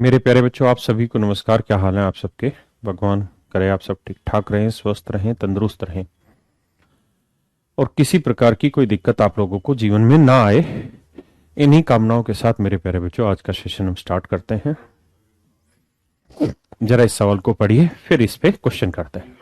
मेरे प्यारे बच्चों, आप सभी को नमस्कार। क्या हाल है आप सबके? भगवान करे आप सब ठीक ठाक रहें, स्वस्थ रहें, तंदुरुस्त रहें और किसी प्रकार की कोई दिक्कत आप लोगों को जीवन में ना आए। इन्हीं कामनाओं के साथ मेरे प्यारे बच्चों, आज का सेशन हम स्टार्ट करते हैं। जरा इस सवाल को पढ़िए, फिर इस पे क्वेश्चन करते हैं।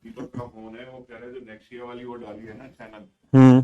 दीपक का फोन है, वो कह रहे जो नेक्स्ट ईयर वाली वो डाली है ना चैनल। हम्म।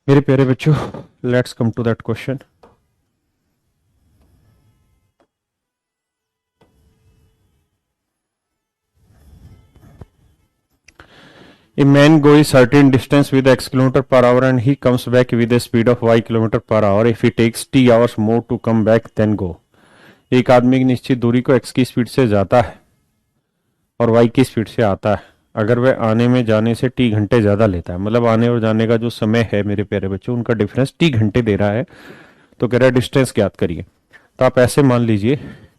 मेरे प्यारे बच्चों, let's come to that question. A man goes certain distance with x kilometer per hour and he comes back with a speed of y kilometer per hour. If he takes t hours more to come back, then go. एक आदमी की निश्चित दूरी को x की speed से जाता है और y की स्पीड से आता है। अगर वह आने में जाने से t घंटे ज्यादा लेता है, मतलब आने और जाने का जो समय है मेरे प्यारे बच्चों, उनका डिफरेंस t घंटे दे रहा है, तो कह रहा है डिस्टेंस ज्ञात करिए। तो आप ऐसे मान लीजिए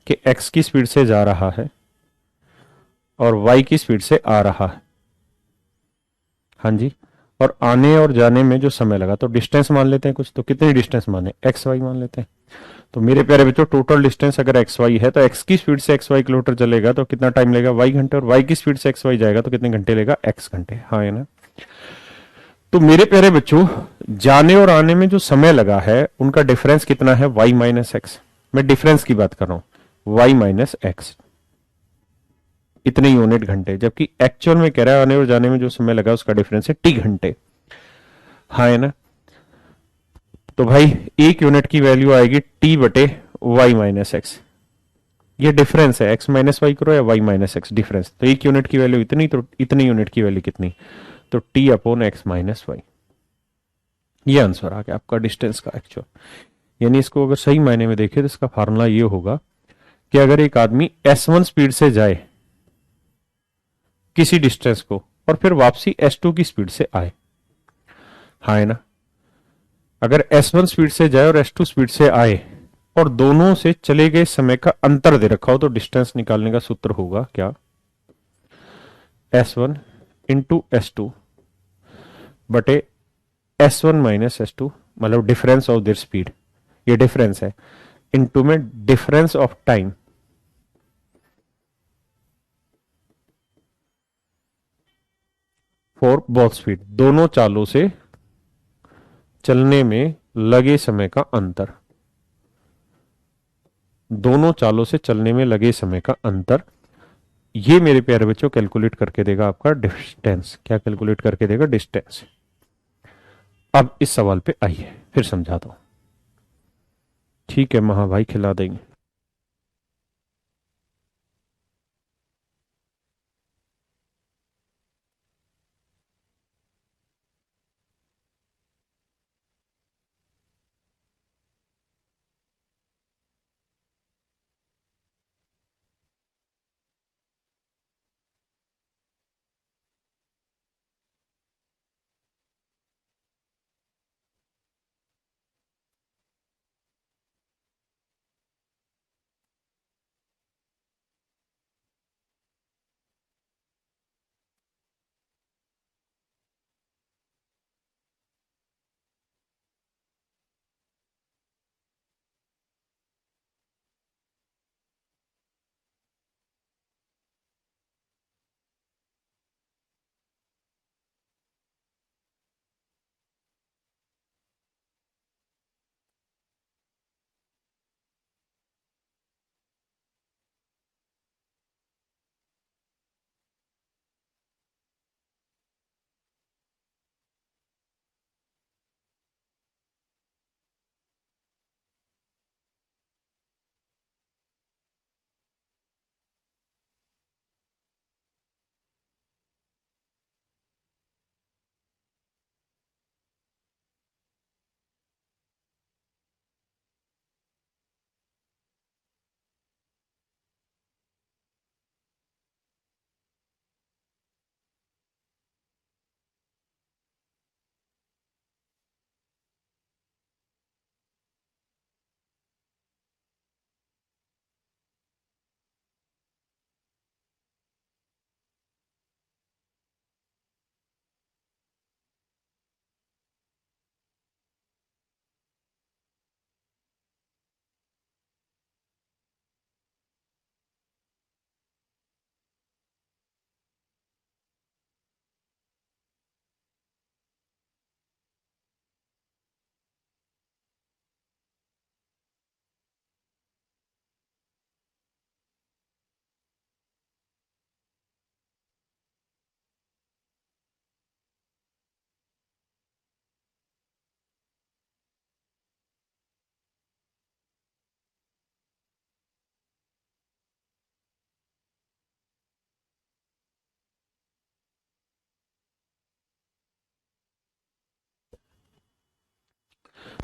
कि x की स्पीड से जा रहा है और y की स्पीड से आ रहा है। हाँ जी। और आने और जाने में जो समय लगा, तो डिस्टेंस मान लेते हैं कुछ। तो कितनी डिस्टेंस माने? एक्स वाई मान लेते हैं। तो मेरे प्यारे बच्चों, टोटल डिस्टेंस अगर एक्स वाई है तो एक्स की स्पीड से एक्स वाई किलोमीटर चलेगा तो कितना टाइम लेगा? वाई घंटे। और वाई की स्पीड से एक्स वाई जाएगा तो कितने घंटे लेगा? एक्स घंटे। हाँ है ना। तो मेरे प्यारे बच्चों, जाने और आने में जो समय लगा है उनका डिफरेंस कितना है? Y minus X. मैं डिफरेंस की बात कर रहा हूं, वाई माइनस एक्स, इतने यूनिट घंटे। जबकि एक्चुअल में कह रहा है आने और जाने में जो समय लगा उसका डिफरेंस है टी घंटे। हाँ है ना। तो भाई एक यूनिट की वैल्यू आएगी टी बटे वाई माइनस एक्स। ये डिफरेंस है, एक्स माइनस वाई करो या वाई माइनस एक्स, डिफरेंस। तो एक यूनिट की वैल्यू इतनी, तो इतनी यूनिट की वैल्यू कितनी? तो T upon X minus Y. ये आंसर आ गया आपका डिस्टेंस का एक्चुअल। यानी इसको अगर सही मायने में देखें तो इसका फार्मूला ये होगा कि अगर एक आदमी S1 स्पीड से जाए किसी डिस्टेंस को और फिर वापसी S2 की स्पीड से आए, हाँ है ना। अगर S1 स्पीड से जाए और S2 स्पीड से आए और दोनों से चले गए समय का अंतर दे रखा हो तो डिस्टेंस निकालने का सूत्र होगा क्या, S1 इंटू S2 बटे S1 माइनस S2, मतलब डिफरेंस ऑफ देयर स्पीड, ये डिफरेंस है, इनटू में difference of time for both speed, दोनों चालों से चलने में लगे समय का अंतर, दोनों चालों से चलने में लगे समय का अंतर, ये मेरे प्यारे बच्चों कैलकुलेट करके देगा आपका डिस्टेंस। क्या कैलकुलेट करके देगा, डिस्टेंस। अब इस सवाल पे आइए फिर समझाता हूं। ठीक है महाभाई, खिला देंगे।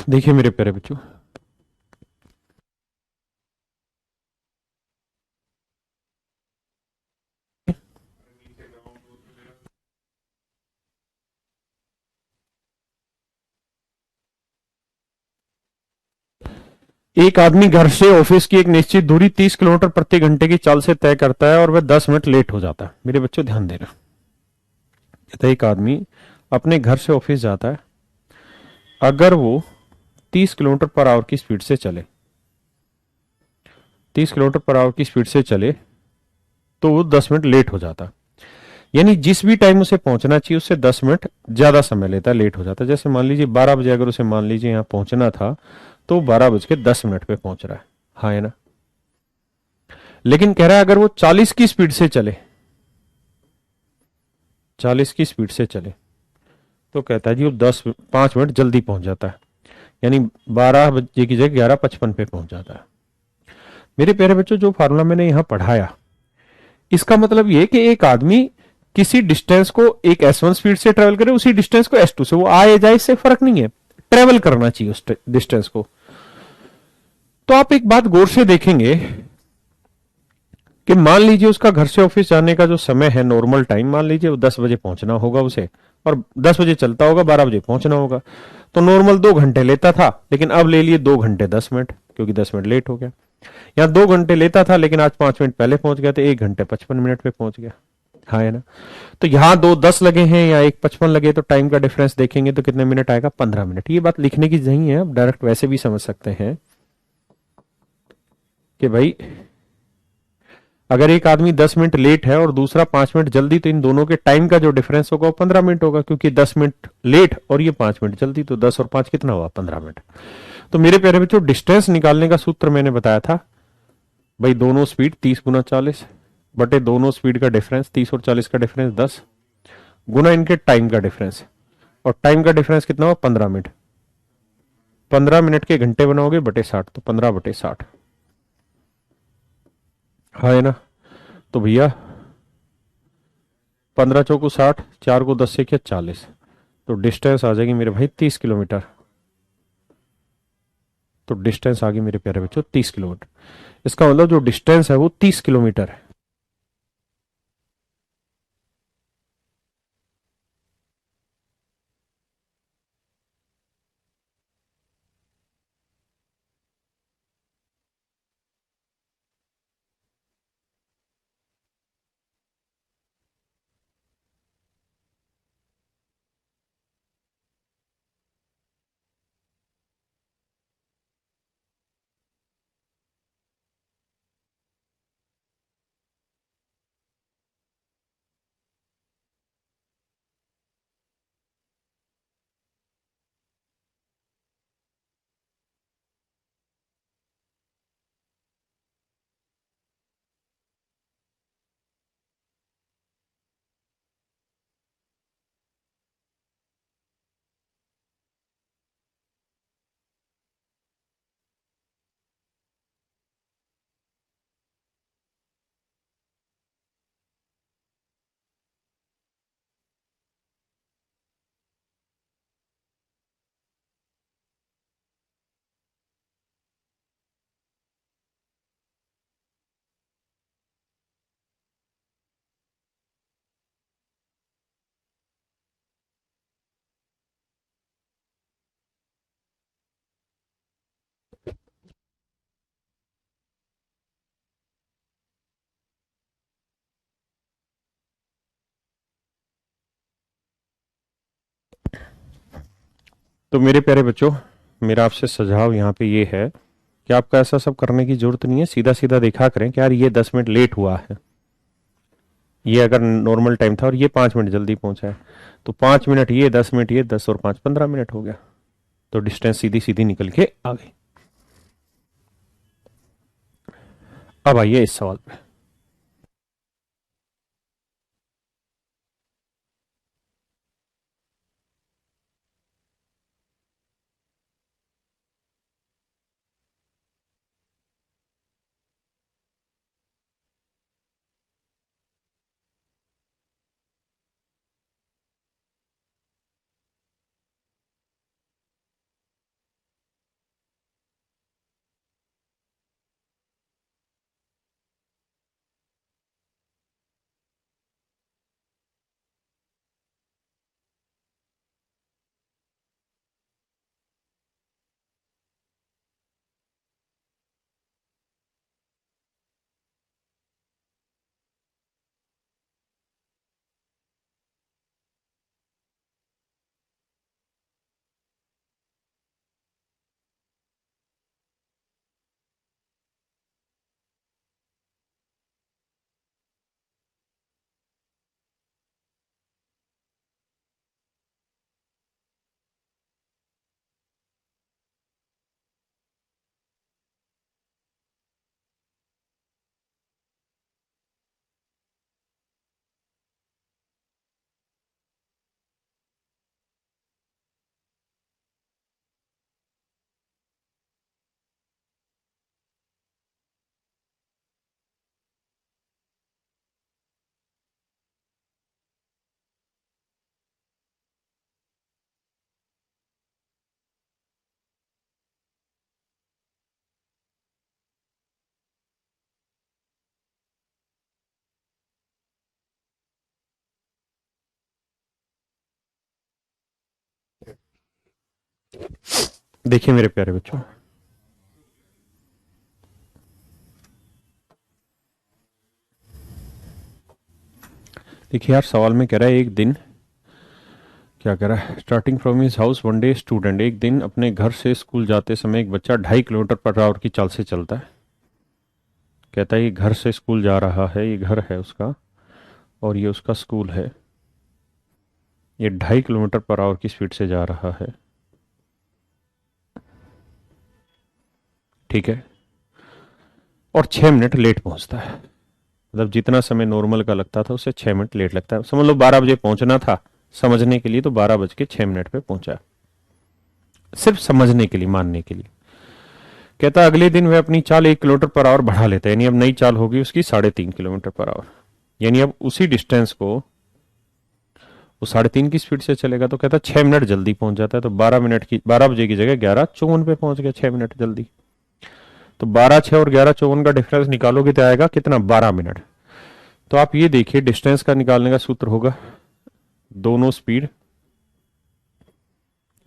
देखिए मेरे प्यारे बच्चों, एक आदमी घर से ऑफिस की एक निश्चित दूरी 30 किलोमीटर प्रति घंटे की चाल से तय करता है और वह 10 मिनट लेट हो जाता है। मेरे बच्चों ध्यान देना, तो एक आदमी अपने घर से ऑफिस जाता है, अगर वो 30 किलोमीटर पर आवर की स्पीड से चले, 30 किलोमीटर पर आवर की स्पीड से चले तो वो 10 मिनट लेट हो जाता है। यानी जिस भी टाइम उसे पहुंचना चाहिए उससे 10 मिनट ज्यादा समय लेता है, लेट हो जाता है। जैसे मान लीजिए 12 बजे अगर उसे मान लीजिए यहां पहुंचना था तो 12:10 पे पहुंच रहा है, हाँ है ना। लेकिन कह रहा है अगर वो 40 की स्पीड से चले, 40 की स्पीड से चले तो कहता है जी वो 5 मिनट जल्दी पहुंच जाता है, यानी 12 बजे की जगह 11:55 पे पहुंच जाता है। मेरे प्यारे बच्चों, जो फार्मूला मैंने यहां पढ़ाया, इसका मतलब ये कि एक आदमी किसी डिस्टेंस को एक S1 स्पीड से ट्रेवल करे, उसी डिस्टेंस को S2 से, वो आए जाए इससे फर्क नहीं है, ट्रेवल करना चाहिए उस डिस्टेंस को। तो आप एक बात गौर से देखेंगे कि मान लीजिए उसका घर से ऑफिस जाने का जो समय है नॉर्मल टाइम, मान लीजिए वो 10 बजे पहुंचना होगा उसे, और 10 बजे चलता होगा, 12 बजे पहुंचना होगा। तो नॉर्मल 2 घंटे लेता था, लेकिन अब ले लिए 2 घंटे 10 मिनट, क्योंकि 10 मिनट लेट हो गया। यहाँ 2 घंटे लेता था, लेकिन आज 5 मिनट पहले पहुंच गया, तो 1 घंटे 55 मिनट पे पहुंच गया। हाँ है ना। तो यहाँ 2:10 लगे हैं या 1:55 लगे, तो टाइम का डिफरेंस देखेंगे तो कितने मिनट आएगा, 15 मिनट। ये बात लिखने की नहीं है, आप डायरेक्ट वैसे भी समझ सकते हैं कि भाई अगर एक आदमी 10 मिनट लेट है और दूसरा 5 मिनट जल्दी, तो इन दोनों के टाइम का जो डिफरेंस होगा वो 15 मिनट होगा, क्योंकि 10 मिनट लेट और ये 5 मिनट जल्दी, तो 10 और 5 कितना हुआ, 15 मिनट। तो मेरे प्यारे बच्चों, डिस्टेंस निकालने का सूत्र मैंने बताया था भाई, दोनों स्पीड 30 × 40 बटे दोनों स्पीड का डिफरेंस 30 और 40 का डिफरेंस 10 गुना इनके टाइम का डिफरेंस, और टाइम का डिफरेंस कितना हुआ, 15 मिनट। 15 मिनट के घंटे बनाओगे बटे 60, तो 15/60। हाँ है ना। तो भैया 15 × 4 = 60, 4 को 10 से किया 40, तो डिस्टेंस आ जाएगी मेरे भाई 30 किलोमीटर। तो डिस्टेंस आ गई मेरे प्यारे बच्चों 30 किलोमीटर। इसका मतलब जो डिस्टेंस है वो 30 किलोमीटर है। तो मेरे प्यारे बच्चों, मेरा आपसे सुझाव यहाँ पे ये है कि आपका ऐसा सब करने की जरूरत नहीं है, सीधा सीधा देखा करें कि यार ये 10 मिनट लेट हुआ है, ये अगर नॉर्मल टाइम था और ये 5 मिनट जल्दी पहुंचा है, तो 5 मिनट ये, 10 मिनट ये, 10 और 5 15 मिनट हो गया। तो डिस्टेंस सीधी सीधी निकल के आ गई। अब आइए इस सवाल पे। देखिए मेरे प्यारे बच्चों, देखिए यार सवाल में कह रहा है एक दिन, क्या कह रहा है, starting from his house one day student, एक दिन अपने घर से स्कूल जाते समय एक बच्चा 2.5 किलोमीटर पर आवर की चाल से चलता है। कहता है ये घर से स्कूल जा रहा है, ये घर है उसका और ये उसका स्कूल है। ये 2.5 किलोमीटर पर आवर की स्पीड से जा रहा है, ठीक है, और 6 मिनट लेट पहुंचता है। मतलब जितना समय नॉर्मल का लगता था उससे 6 मिनट लेट लगता है। समझ लो 12 बजे पहुंचना था, समझने के लिए तो 12 बज के 6 मिनट पे पहुंचा। सिर्फ समझने के लिए, मानने के लिए। कहता है अगले दिन वह अपनी चाल 1 किलोमीटर पर आवर बढ़ा लेता है, यानी अब नई चाल होगी उसकी 3.5 किलोमीटर पर आवर। यानी अब उसी डिस्टेंस को वो 3.5 की स्पीड से चलेगा तो कहता है 6 मिनट जल्दी पहुंच जाता है। तो 12 बजे की जगह 11:54 पे पहुंच गया, 6 मिनट जल्दी। तो 12:06 और 11:54 का डिफरेंस निकालोगे तो आएगा कितना, 12 मिनट। तो आप ये देखिए डिस्टेंस का निकालने का सूत्र होगा दोनों स्पीड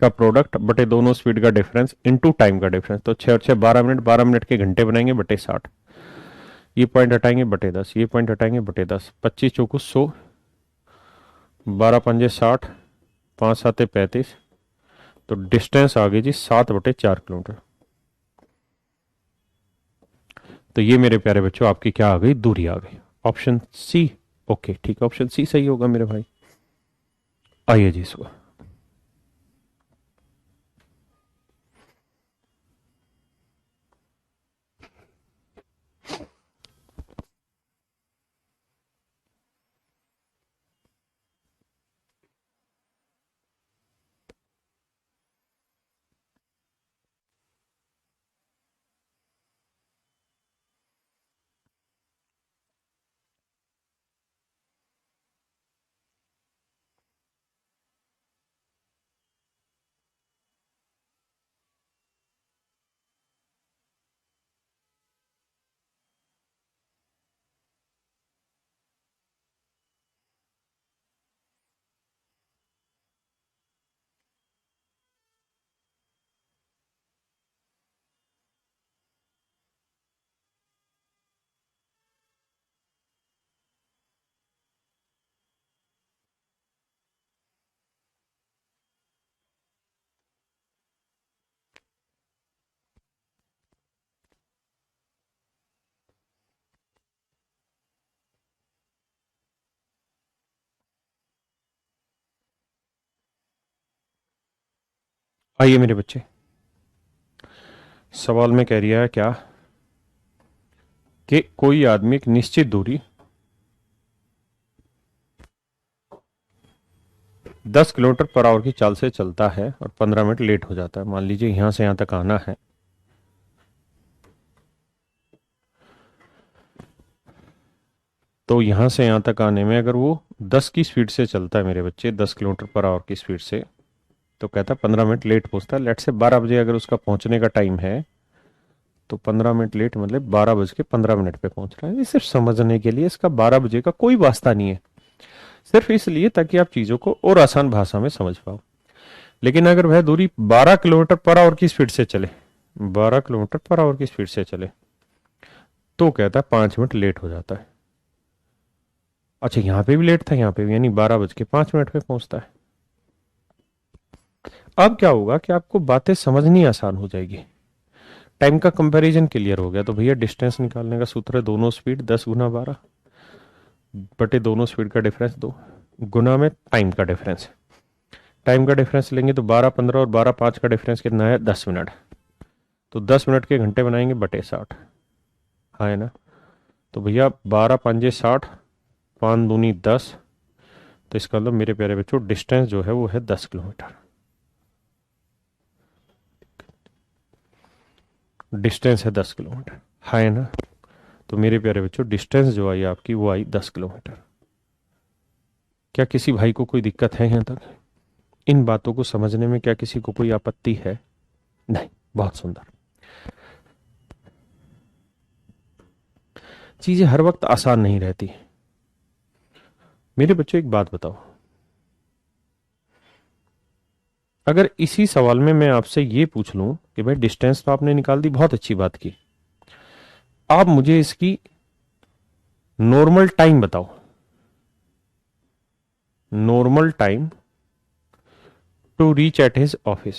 का प्रोडक्ट बटे दोनों स्पीड का डिफरेंस इनटू टाइम का डिफरेंस। तो 6 और 6 12 मिनट, 12 मिनट के घंटे बनाएंगे बटे 60। ये पॉइंट हटाएंगे बटे 10, ये पॉइंट हटाएंगे बटे 10, 25 चौको 100, 12 पंजे 60, 5 साते 35। तो डिस्टेंस आ गई जी 7/4 किलोमीटर। तो ये मेरे प्यारे बच्चों आपकी क्या आ गई, दूरी आ गई, ऑप्शन सी। ओके ठीक है, ऑप्शन सी सही होगा मेरे भाई। आइए जी इसको, आइए मेरे बच्चे, सवाल में कह रिया है क्या कि कोई आदमी एक निश्चित दूरी 10 किलोमीटर पर आवर की चाल से चलता है और 15 मिनट लेट हो जाता है। मान लीजिए यहां से यहां तक आना है, तो यहां से यहां तक आने में अगर वो 10 की स्पीड से चलता है मेरे बच्चे, 10 किलोमीटर पर आवर की स्पीड से, तो कहता है 15 मिनट लेट पहुंचता है। लेट से 12 बजे अगर उसका पहुंचने का टाइम है तो 15 मिनट लेट मतलब 12 बज के 15 मिनट पे पहुंच रहा है। ये सिर्फ समझने के लिए, इसका 12 बजे का कोई वास्ता नहीं है, सिर्फ इसलिए ताकि आप चीजों को और आसान भाषा में समझ पाओ। लेकिन अगर वह दूरी 12 किलोमीटर पर आवर की स्पीड से चले, 12 किलोमीटर पर आवर की स्पीड से चले, तो कहता है 5 मिनट लेट हो जाता है। अच्छा यहां पे भी लेट था, यहां पे भी, यानी 12 बज के 5 मिनट पे पहुंचता है। अब क्या होगा कि आपको बातें समझनी आसान हो जाएगी, टाइम का कंपैरिजन क्लियर हो गया। तो भैया डिस्टेंस निकालने का सूत्र है दोनों स्पीड 10 × 12 बटे दोनों स्पीड का डिफरेंस 2 गुना में टाइम का डिफरेंस। टाइम का डिफरेंस लेंगे तो 12 15 और 12 5 का डिफरेंस कितना है, 10 मिनट। तो 10 मिनट के घंटे बनाएंगे बटे 60, हाँ है ना। तो भैया 12 पंजे 60, 5 दूनी 10। तो इसका मतलब मेरे प्यारे बच्चों डिस्टेंस जो है वो है 10 किलोमीटर। डिस्टेंस है 10 किलोमीटर, है ना। तो मेरे प्यारे बच्चों डिस्टेंस जो आई आपकी वो आई 10 किलोमीटर। क्या किसी भाई को कोई दिक्कत है यहां तक, इन बातों को समझने में क्या किसी को कोई आपत्ति है? नहीं, बहुत सुंदर। चीजें हर वक्त आसान नहीं रहती। मेरे बच्चों एक बात बताओ, अगर इसी सवाल में मैं आपसे ये पूछ लूं कि भाई डिस्टेंस तो आपने निकाल दी, बहुत अच्छी बात की, आप मुझे इसकी नॉर्मल टाइम बताओ, normal time to reach at his office,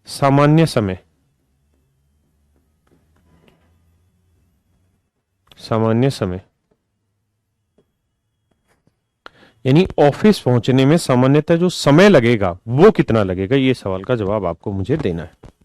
सामान्य समय, सामान्य समय यानी ऑफिस पहुंचने में सामान्यतः जो समय लगेगा वो कितना लगेगा, ये सवाल का जवाब आपको मुझे देना है।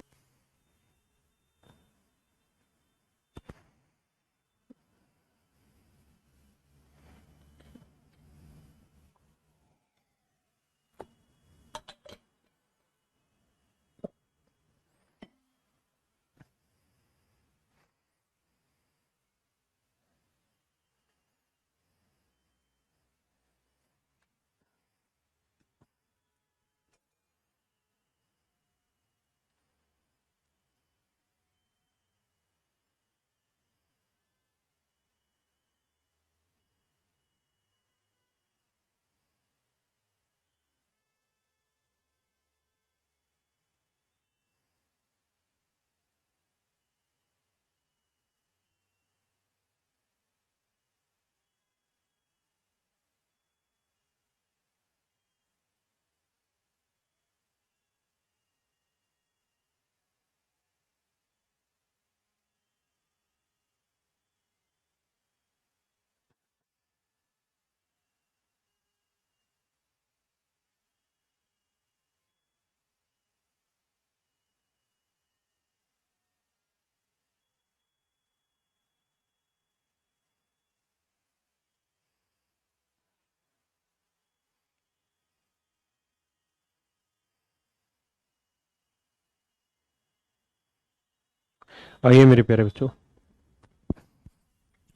आइए मेरे प्यारे बच्चों,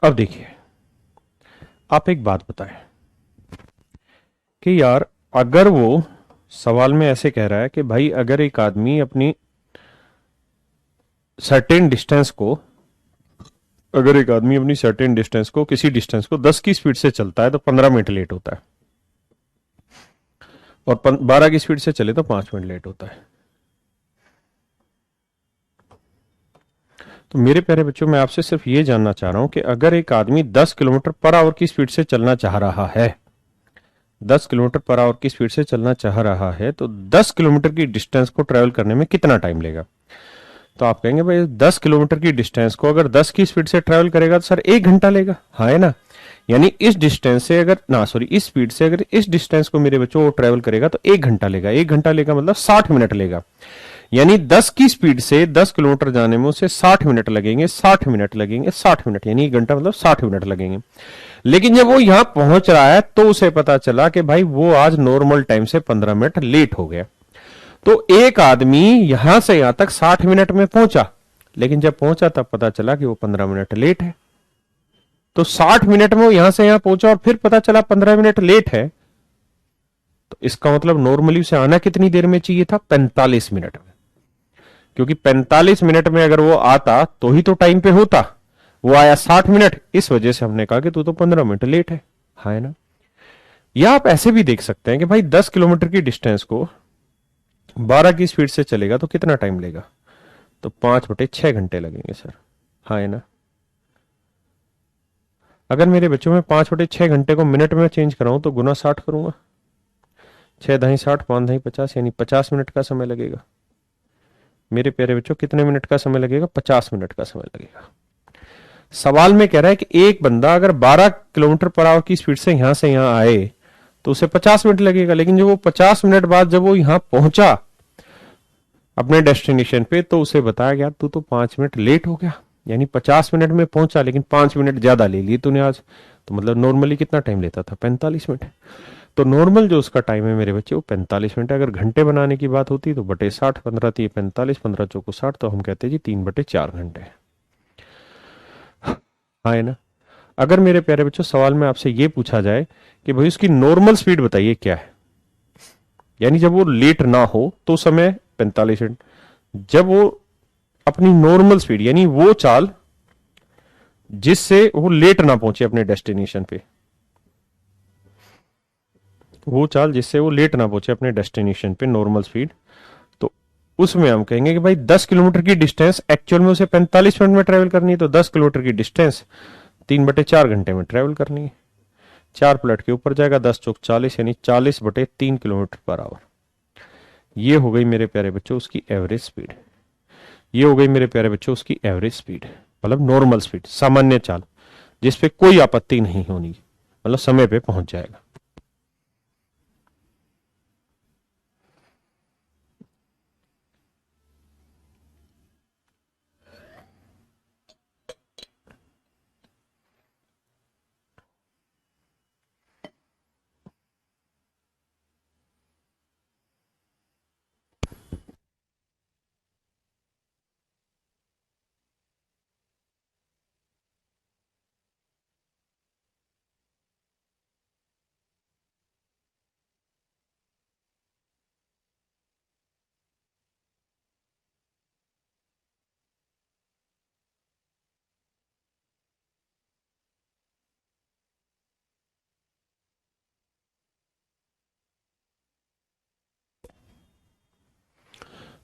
अब देखिए, आप एक बात बताएं कि यार अगर वो सवाल में ऐसे कह रहा है कि भाई अगर एक आदमी अपनी सर्टेन डिस्टेंस को, अगर एक आदमी अपनी सर्टेन डिस्टेंस को, किसी डिस्टेंस को 10 की स्पीड से चलता है तो 15 मिनट लेट होता है, और 12 की स्पीड से चले तो 5 मिनट लेट होता है। तो मेरे प्यारे बच्चों, मैं आपसे सिर्फ ये जानना चाह रहा हूं कि अगर एक आदमी 10 किलोमीटर पर आवर की स्पीड से चलना चाह रहा है, 10 किलोमीटर पर आवर की स्पीड से चलना चाह रहा है, तो 10 किलोमीटर की डिस्टेंस को ट्रेवल करने में कितना टाइम लेगा? तो आप कहेंगे भाई 10 किलोमीटर की डिस्टेंस को अगर 10 की स्पीड से ट्रेवल करेगा तो सर 1 घंटा लेगा, हाँ है ना। यानी इस डिस्टेंस से अगर ना सॉरी इस स्पीड से अगर इस डिस्टेंस को मेरे बच्चों वो ट्रेवल करेगा तो 1 घंटा लेगा। 1 घंटा लेगा मतलब 60 मिनट लेगा। यानी 10 की स्पीड से 10 किलोमीटर जाने में उसे 60 मिनट लगेंगे, 60 मिनट लगेंगे, 60 मिनट, यानी 1 घंटा मतलब 60 मिनट लगेंगे। लेकिन जब वो यहां पहुंच रहा है तो उसे पता चला कि भाई वो आज नॉर्मल टाइम से 15 मिनट लेट हो गया। तो एक आदमी यहां से यहां तक 60 मिनट में पहुंचा, लेकिन जब पहुंचा तब पता चला कि वो 15 मिनट लेट है। तो 60 मिनट में वो यहां से यहां पहुंचा और फिर पता चला 15 मिनट लेट है, तो इसका मतलब नॉर्मली उसे आना कितनी देर में चाहिए था? 45 मिनट में। क्योंकि 45 मिनट में अगर वो आता तो ही तो टाइम पे होता, वो आया 60 मिनट, इस वजह से हमने कहा कि तू तो 15 मिनट लेट है ना। या आप ऐसे भी देख सकते हैं कि भाई 10 किलोमीटर की डिस्टेंस को 12 की स्पीड से चलेगा तो कितना टाइम लेगा? तो 5/6 घंटे लगेंगे सर, हाँ है ना। अगर मेरे बच्चों में 5/6 घंटे को मिनट में चेंज कराऊं तो गुना 60 करूंगा, 6×10 = 60, 5×10 = 50, यानी 50 मिनट का समय लगेगा। मेरे प्यारे बच्चों कितने मिनट का समय लगेगा? 50 मिनट का समय लगेगा। सवाल में कह रहा है कि एक बंदा अगर 12 किलोमीटर पर आवर की स्पीड से यहां आए तो उसे 50 मिनट लगेगा, लेकिन जब वो 50 मिनट बाद जब वो यहां पहुंचा अपने डेस्टिनेशन पे तो उसे बताया गया तू तो 5 मिनट लेट हो गया। यानी 50 मिनट में पहुंचा लेकिन 5 मिनट ज्यादा ले लिए तूने आज। तो मतलब नॉर्मली कितना टाइम लेता था? 45 मिनट। तो नॉर्मल जो उसका टाइम है मेरे बच्चे वो 45 मिनट है। अगर घंटे बनाने की बात होती तो बटे 60, 15 3 45, 15 चौको 60, तो हम कहते जी 3/4 घंटे, हाँ है ना। अगर मेरे प्यारे बच्चों सवाल में आपसे ये पूछा जाए कि भाई उसकी नॉर्मल स्पीड बताइए क्या है, यानी जब वो लेट ना हो तो समय 45 मिनट, जब वो अपनी नॉर्मल स्पीड यानी वो चाल जिससे वो लेट ना पहुंचे अपने डेस्टिनेशन पे, वो चाल जिससे वो लेट ना पहुंचे अपने डेस्टिनेशन पे, नॉर्मल स्पीड। तो उसमें हम कहेंगे कि भाई 10 किलोमीटर की डिस्टेंस एक्चुअल में उसे 45 मिनट में ट्रेवल करनी है, तो 10 किलोमीटर की डिस्टेंस 3/4 घंटे में ट्रेवल करनी है। 4 पलट के ऊपर जाएगा, 10 चौक 40, यानी 40/3 किलोमीटर पर आवर। ये हो गई मेरे प्यारे बच्चों उसकी एवरेज स्पीड। ये हो गई मेरे प्यारे बच्चों उसकी एवरेज स्पीड, मतलब नॉर्मल स्पीड, सामान्य चाल, जिसपे कोई आपत्ति नहीं होनी, मतलब समय पे पहुंच जाएगा।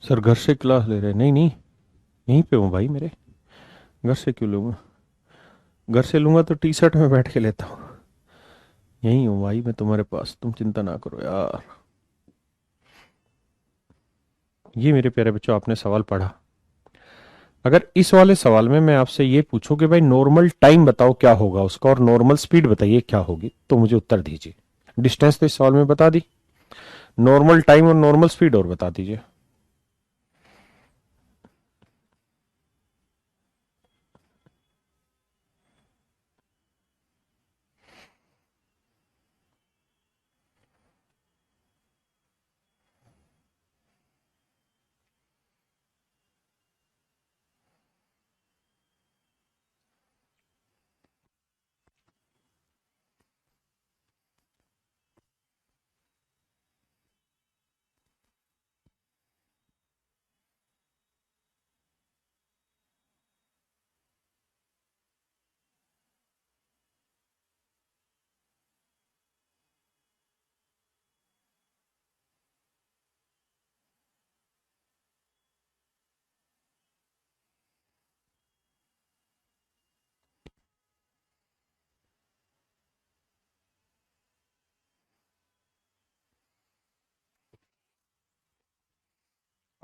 सर घर से क्लास ले रहे? नहीं नहीं, यहीं पे हूँ भाई मेरे। घर से क्यों लूंगा? घर से लूंगा तो टी शर्ट में बैठ के लेता हूँ। यहीं हूँ भाई मैं तुम्हारे पास, तुम चिंता ना करो यार। ये मेरे प्यारे बच्चों आपने सवाल पढ़ा। अगर इस वाले सवाल में मैं आपसे ये पूछूं कि भाई नॉर्मल टाइम बताओ क्या होगा उसका, और नॉर्मल स्पीड बताइए क्या होगी, तो मुझे उत्तर दीजिए। डिस्टेंस तो इस सवाल में बता दी, नॉर्मल टाइम और नॉर्मल स्पीड और बता दीजिए।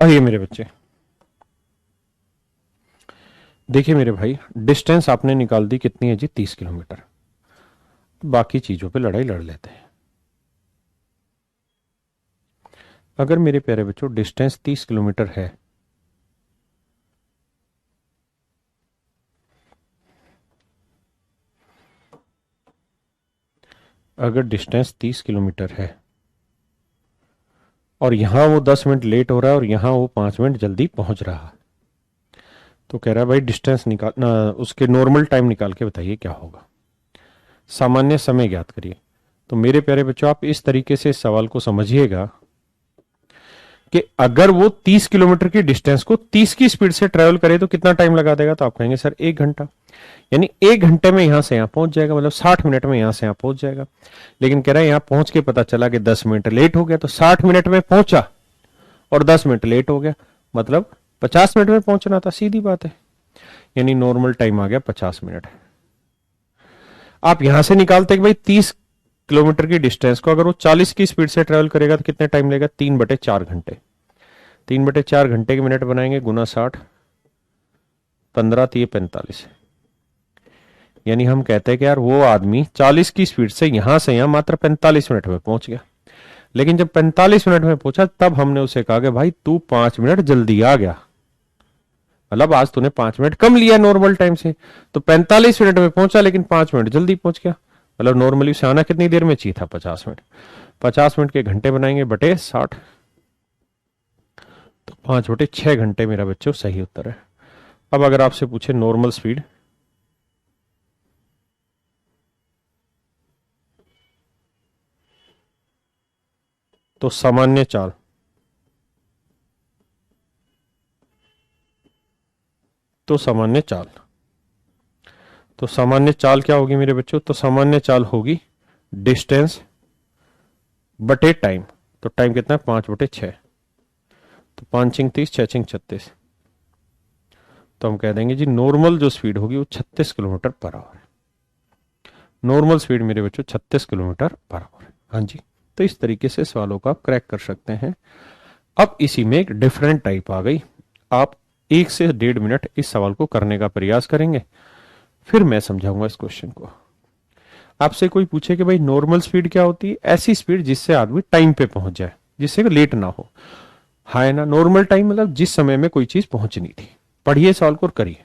आइए मेरे बच्चे, देखिए मेरे भाई, डिस्टेंस आपने निकाल दी, कितनी है जी? 30 किलोमीटर। बाकी चीजों पे लड़ाई लड़ लेते हैं। अगर मेरे प्यारे बच्चों डिस्टेंस 30 किलोमीटर है, अगर डिस्टेंस 30 किलोमीटर है और यहां वो 10 मिनट लेट हो रहा है और यहां वो 5 मिनट जल्दी पहुंच रहा है, तो कह रहा है भाई डिस्टेंस निकाल ना, उसके नॉर्मल टाइम निकाल के बताइए क्या होगा, सामान्य समय ज्ञात करिए। तो मेरे प्यारे बच्चों आप इस तरीके से इस सवाल को समझिएगा कि अगर वो 30 किलोमीटर की डिस्टेंस को 30 की स्पीड से ट्रेवल करे तो कितना टाइम लगा देगा, तो आप कहेंगे सर 1 घंटा। यानी 1 घंटे में यहां से यहां पहुंच जाएगा, मतलब 60 मिनट में यहां से यहां पहुंच जाएगा। लेकिन कह रहा है यहां पहुंच के पता चला कि 10 मिनट लेट हो गया, तो 60 मिनट में पहुंचा और 10 मिनट लेट हो गया, मतलब 50 मिनट में पहुंचना था, सीधी बात है। यानी नॉर्मल टाइम आ गया 50 मिनट। आप यहां से निकालते कि भाई 30 किलोमीटर की डिस्टेंस को अगर वो 40 की स्पीड से ट्रेवल करेगा तो कितने टाइम लेगा? 3/4 घंटे। 3/4 घंटे के मिनट बनाएंगे, गुना 60, 15 तो ये 45। यानी हम कहते हैं कि यार वो आदमी 40 की स्पीड से यहां मात्र 45 मिनट में पहुंच गया। लेकिन जब 45 मिनट में पहुंचा तब हमने उसे कहा कि भाई तू 5 मिनट जल्दी आ गया, मतलब आज तूने 5 मिनट कम लिया नॉर्मल टाइम से। तो 45 मिनट में पहुंचा लेकिन 5 मिनट जल्दी पहुंच गया, मतलब नॉर्मली उसे आना कितनी देर में चाहिए था? 50 मिनट। 50 मिनट के घंटे बनाएंगे बटे 60, तो 5/6 घंटे मेरा बच्चों सही उत्तर है। अब अगर आपसे पूछे नॉर्मल स्पीड, तो सामान्य चाल, तो सामान्य चाल तो सामान्य चाल क्या होगी मेरे बच्चों? तो सामान्य चाल होगी डिस्टेंस बटे टाइम, तो टाइम कितना है 5/6, तो 5×6 = 30, 6×6 = 36, तो हम कह देंगे जी नॉर्मल जो स्पीड होगी वो 36 किलोमीटर पर आवर है। नॉर्मल स्पीड मेरे बच्चों 36 किलोमीटर पर आवर है। हाँ जी, तो इस तरीके से सवालों को आप क्रैक कर सकते हैं। अब इसी में एक डिफरेंट टाइप आ गई। आप 1 से 1.5 मिनट इस सवाल को करने का प्रयास करेंगे, फिर मैं समझाऊंगा इस क्वेश्चन को। आपसे कोई पूछे कि भाई नॉर्मल स्पीड क्या होती है, ऐसी स्पीड जिससे आदमी टाइम पे पहुंच जाए, जिससे लेट ना हो। हाँ ना, नॉर्मल टाइम मतलब जिस समय में कोई चीज पहुंचनी थी। पढ़िए सवाल को और करिए।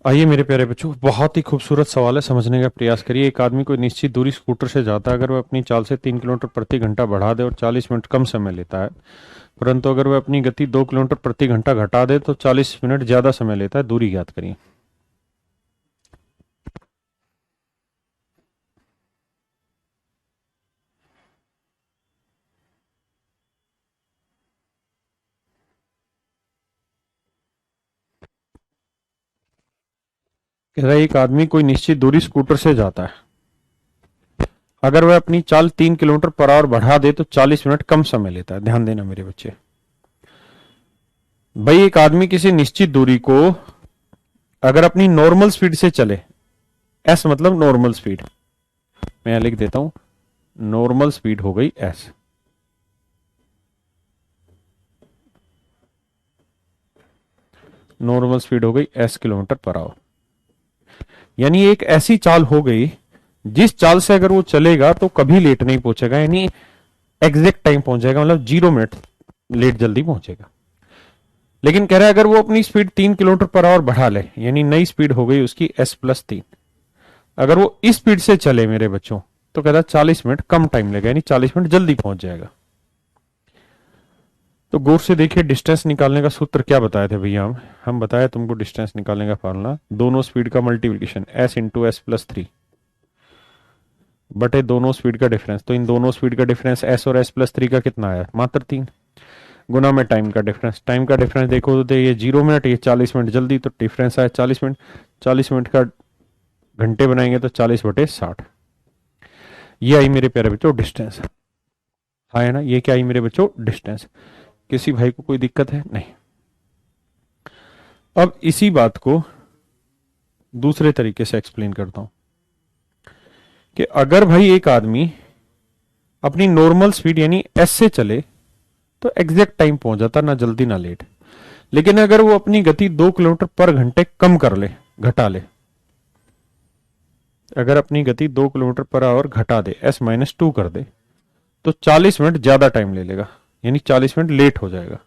आइए मेरे प्यारे बच्चों, बहुत ही खूबसूरत सवाल है, समझने का प्रयास करिए। एक आदमी कोई निश्चित दूरी स्कूटर से जाता है, अगर वह अपनी चाल से 3 किलोमीटर प्रति घंटा बढ़ा दे और 40 मिनट कम समय लेता है, परंतु अगर वह अपनी गति 2 किलोमीटर प्रति घंटा घटा दे तो 40 मिनट ज्यादा समय लेता है। दूरी ज्ञात करिए। कह रहा है एक आदमी कोई निश्चित दूरी स्कूटर से जाता है, अगर वह अपनी चाल 3 किलोमीटर पर आवर बढ़ा दे तो 40 मिनट कम समय लेता है। ध्यान देना मेरे बच्चे। भाई एक आदमी किसी निश्चित दूरी को अगर अपनी नॉर्मल स्पीड से चले, एस मतलब नॉर्मल स्पीड, मैं यहां लिख देता हूं, नॉर्मल स्पीड हो गई एस, नॉर्मल स्पीड हो गई एस किलोमीटर पर आवर। यानी एक ऐसी चाल हो गई जिस चाल से अगर वो चलेगा तो कभी लेट नहीं पहुंचेगा, यानी एग्जैक्ट टाइम पहुंचेगा, मतलब 0 मिनट लेट जल्दी पहुंचेगा। लेकिन कह रहा है अगर वो अपनी स्पीड 3 किलोमीटर पर आवर बढ़ा ले, यानी नई स्पीड हो गई उसकी S+3, अगर वो इस स्पीड से चले मेरे बच्चों तो कहता है 40 मिनट कम टाइम लगेगा, यानी 40 मिनट जल्दी पहुंच जाएगा। तो गौर से देखिए, डिस्टेंस निकालने का सूत्र क्या बताए थे भैया? हम बताए तुमको डिस्टेंस निकालने का फॉर्मूला, दोनों स्पीड का मल्टीप्लीकेशन S × S+3 बटे दोनों स्पीड का डिफरेंस। तो इन दोनों स्पीड का डिफरेंस S और S+3 का कितना आया? मात्र 3, गुना में टाइम का डिफरेंस। टाइम का डिफरेंस देखो तो ये 0 मिनट, ये 40 मिनट जल्दी, तो डिफरेंस आया 40 मिनट। 40 मिनट का घंटे बनाएंगे तो 40/60। ये आई मेरे प्यारे बच्चों डिस्टेंस। हाँ है ना, ये क्या आई मेरे बच्चों? डिस्टेंस। किसी भाई को कोई दिक्कत है? नहीं। अब इसी बात को दूसरे तरीके से एक्सप्लेन करता हूं कि अगर भाई एक आदमी अपनी नॉर्मल स्पीड यानी एस से चले तो एग्जैक्ट टाइम पहुंच जाता, ना जल्दी ना लेट। लेकिन अगर वो अपनी गति 2 किलोमीटर पर घंटे कम कर ले, घटा ले, अगर अपनी गति 2 किलोमीटर पर आवर घटा दे, S-2 कर दे, तो 40 मिनट ज्यादा टाइम ले लेगा, यानी 40 मिनट लेट हो जाएगा।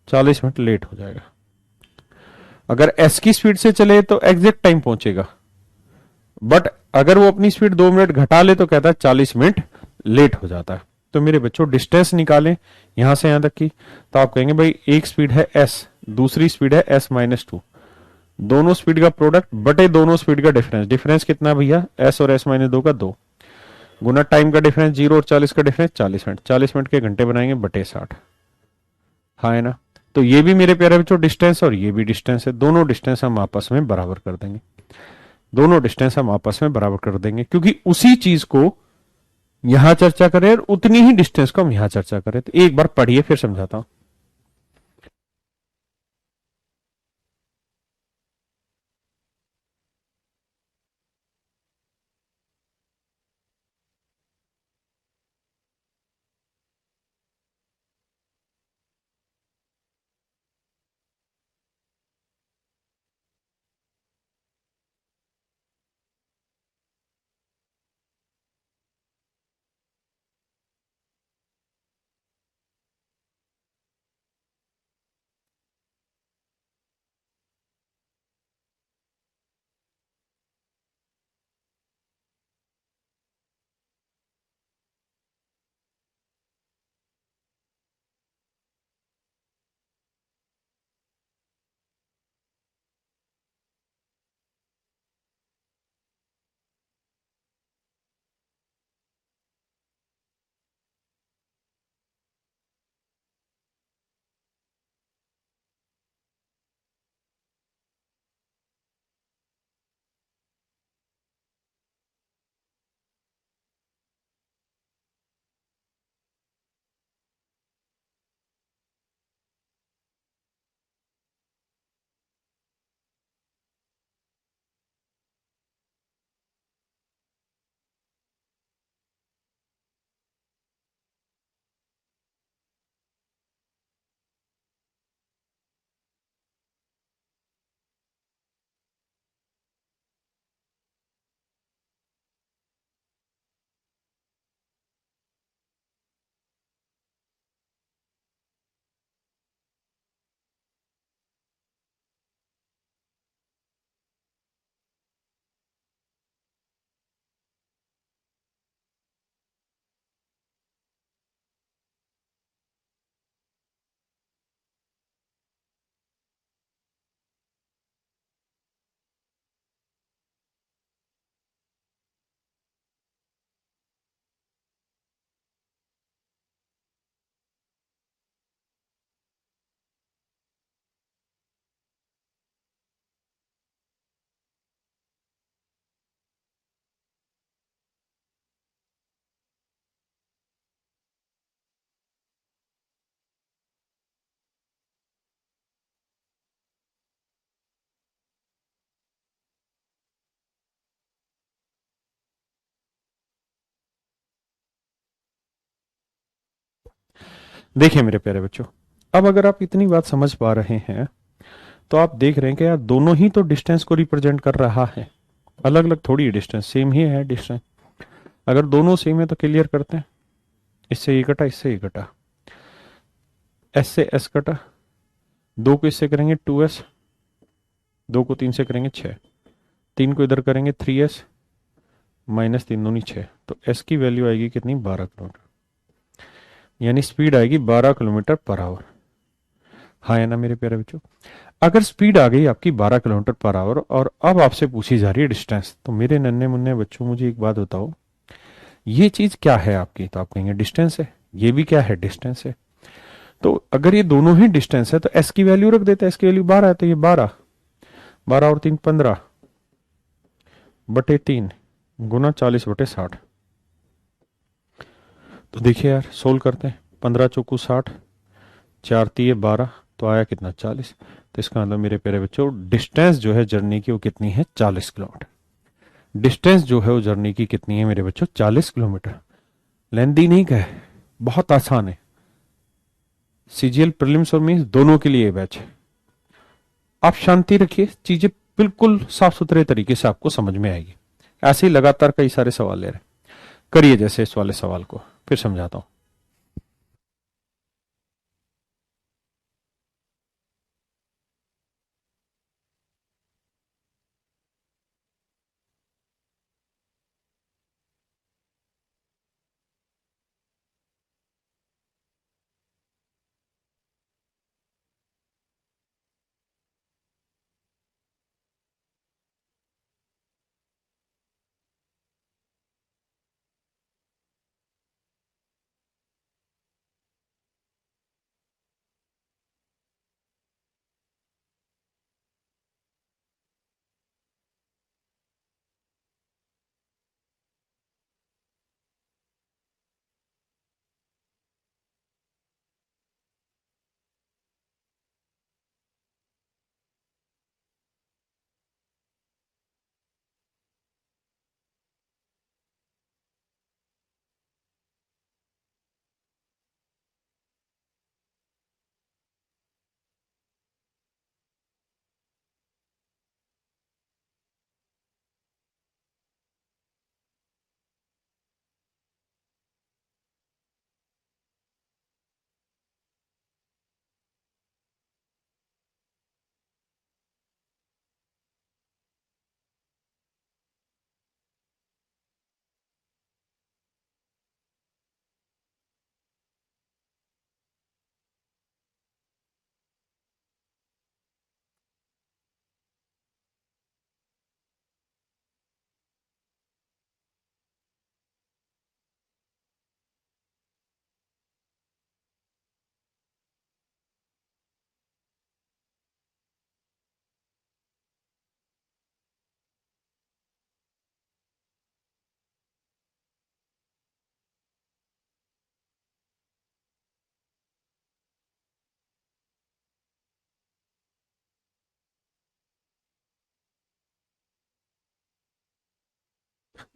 40 मिनट लेट हो जाएगा। अगर एस की स्पीड से चले तो एग्जैक्ट टाइम पहुंचेगा, बट अगर वो अपनी स्पीड 2 मिनट घटा ले तो कहता है 40 मिनट लेट हो जाता है। तो मेरे बच्चों डिस्टेंस निकालें यहां से यहां तक की, तो आप कहेंगे भाई एक स्पीड है एस, दूसरी स्पीड है S-2, दोनों स्पीड का प्रोडक्ट बटे दोनों स्पीड का डिफरेंस। डिफरेंस कितना भैया? S और S-2 का 2, गुना टाइम का डिफरेंस 0 और 40 का डिफरेंस 40 मिनट। 40 मिनट के घंटे बनाएंगे बटे 60। हाँ है ना? तो ये भी मेरे प्यारे बच्चों डिस्टेंस और ये भी डिस्टेंस है, दोनों डिस्टेंस हम आपस में बराबर कर देंगे। दोनों डिस्टेंस हम आपस में बराबर कर देंगे, क्योंकि उसी चीज को यहां चर्चा करें और उतनी ही डिस्टेंस को हम यहां चर्चा करें। तो एक बार पढ़िए फिर समझाता हूं। देखिए मेरे प्यारे बच्चों, अब अगर आप इतनी बात समझ पा रहे हैं तो आप देख रहे हैं कि यार दोनों ही तो डिस्टेंस को रिप्रेजेंट कर रहा है, अलग अलग थोड़ी है डिस्टेंस, सेम ही है डिस्टेंस। अगर दोनों सेम है तो क्लियर करते हैं, इससे ये कटा, इससे ये कटा, एस से एस कटा, दो को इससे करेंगे 2s, दो को तीन से करेंगे 6, तीन को इधर करेंगे 3s, माइनस तीन दूनी 6, तो s की वैल्यू आएगी कितनी, 12 किलोमीटर, यानी स्पीड आएगी 12 किलोमीटर पर आवर। हाँ है ना मेरे प्यारे बच्चों। अगर स्पीड आ गई आपकी 12 किलोमीटर पर आवर और अब आपसे पूछी जा रही है डिस्टेंस, तो मेरे नन्हे मुन्ने बच्चों मुझे एक बात बताओ, ये चीज क्या है आपकी, तो आप कहेंगे डिस्टेंस है, ये भी क्या है, डिस्टेंस है। तो अगर ये दोनों ही डिस्टेंस है तो एस की वैल्यू रख देते हैं, एस की वैल्यू 12 है तो ये 12, 12 और 3 15 बटे 3 गुना 40/60। तो देखिए यार सोल्व करते हैं, 15 चौकू 60, 4 तिये 12, तो आया कितना, 40। तो इसका मतलब मेरे प्यारे बच्चों डिस्टेंस जो है जर्नी की वो कितनी है, 40 किलोमीटर। डिस्टेंस जो है वो जर्नी की कितनी है मेरे बच्चों, 40 किलोमीटर। लेंदी नहीं कहे, बहुत आसान है। सीजीएल प्रीलिम्स और मींस दोनों के लिए बैच है। आप शांति रखिए, चीजें बिल्कुल साफ सुथरे तरीके से आपको समझ में आएगी। ऐसे ही लगातार कई सारे सवाल ले रहे, करिए जैसे इस वाले सवाल को, फिर समझाता हूं।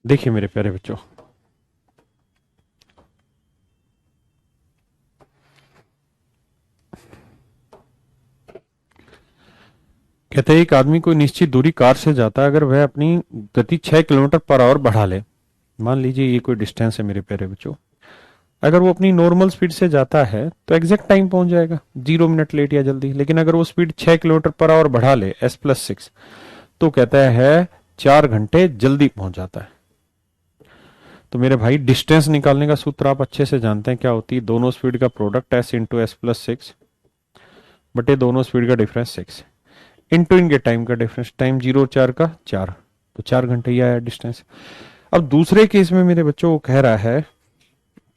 देखिए मेरे प्यारे बच्चों, कहते हैं एक आदमी कोई निश्चित दूरी कार से जाता है, अगर वह अपनी गति 6 किलोमीटर पर आवर बढ़ा ले, मान लीजिए ये कोई डिस्टेंस है मेरे प्यारे बच्चों, अगर वो अपनी नॉर्मल स्पीड से जाता है तो एग्जैक्ट टाइम पहुंच जाएगा, 0 मिनट लेट या जल्दी। लेकिन अगर वो स्पीड 6 किलोमीटर पर आवर बढ़ा ले S+6, तो कहता है 4 घंटे जल्दी पहुंच जाता है। तो मेरे भाई डिस्टेंस निकालने का सूत्र आप अच्छे से जानते हैं क्या होती है, दोनों स्पीड का प्रोडक्ट S इंटू S+6 बटे दोनों स्पीड का डिफरेंस 6 इंटू इनके टाइम का डिफरेंस, टाइम 0 और 4 का 4, तो 4 घंटे ही आया डिस्टेंस। अब दूसरे केस में मेरे बच्चों वो कह रहा है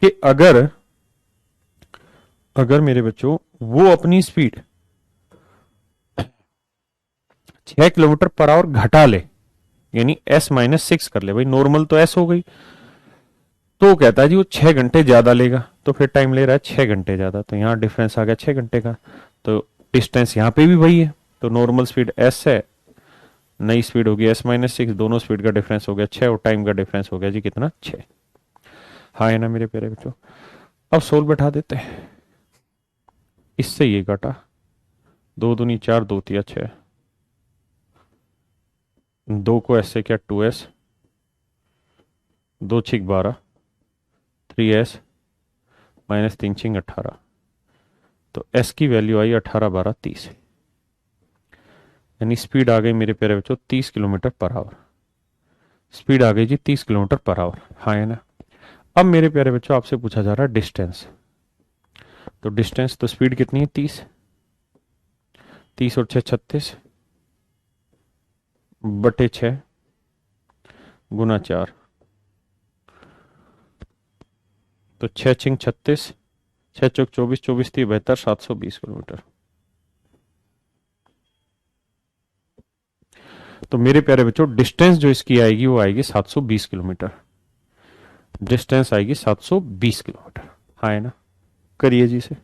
कि अगर अगर मेरे बच्चों वो अपनी स्पीड 6 किलोमीटर पर आवर घटा ले, यानी S-6 कर ले, भाई नॉर्मल तो S हो गई, तो कहता है जी वो 6 घंटे ज्यादा लेगा, तो फिर टाइम ले रहा है 6 घंटे ज्यादा, तो यहां डिफरेंस आ गया 6 घंटे का। तो डिस्टेंस यहां पे भी वही है, तो नॉर्मल स्पीड S है, नई स्पीड होगी S-6, दोनों स्पीड का डिफरेंस हो गया 6 और टाइम का डिफरेंस हो गया जी कितना, 6। हाँ है ना मेरे प्यारे बच्चों। अब सोल्व बैठा देते हैं, इससे ये काटा, 2 दूनी 4, 2 तिया 6, 2 को एस से किया 2s, 2 छिक 12, 3s माइनस 3 छिक 18, तो s की वैल्यू आई 18 12 30, यानी स्पीड आ गई मेरे प्यारे बच्चों 30 किलोमीटर पर आवर। स्पीड आ गई जी 30 किलोमीटर पर आवर, हाँ है ना। अब मेरे प्यारे बच्चों आपसे पूछा जा रहा है डिस्टेंस, तो डिस्टेंस तो स्पीड कितनी है 30, 30 और 6 36 बटे 6 गुना 4, तो 6 छिंग 36, 6 चौक 24, 24 थी 72, 720 किलोमीटर। तो मेरे प्यारे बच्चों डिस्टेंस जो इसकी आएगी वो आएगी 720 किलोमीटर, डिस्टेंस आएगी 720 किलोमीटर, हाँ है ना। करिए जी से।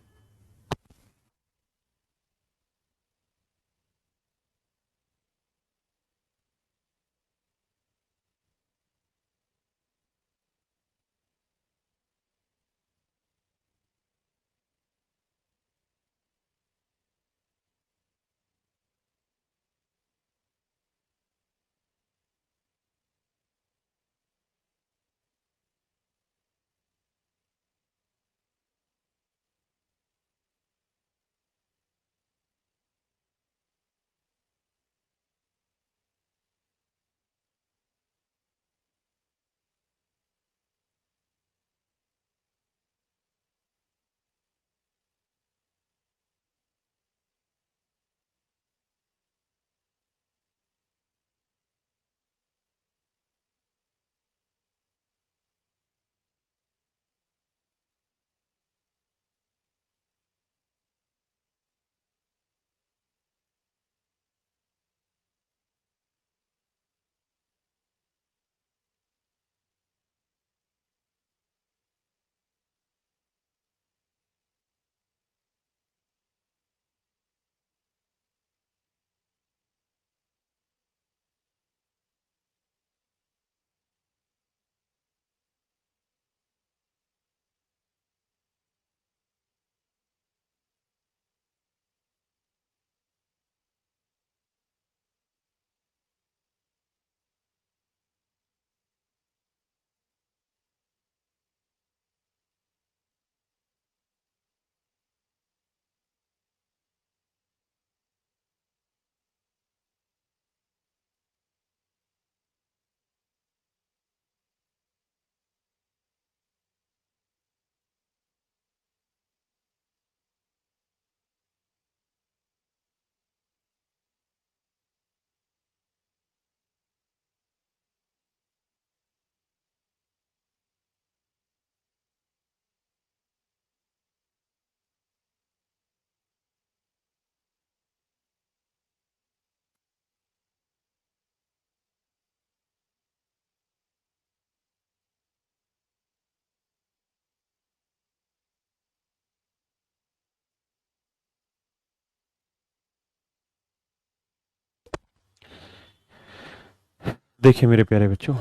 देखिए मेरे प्यारे बच्चों,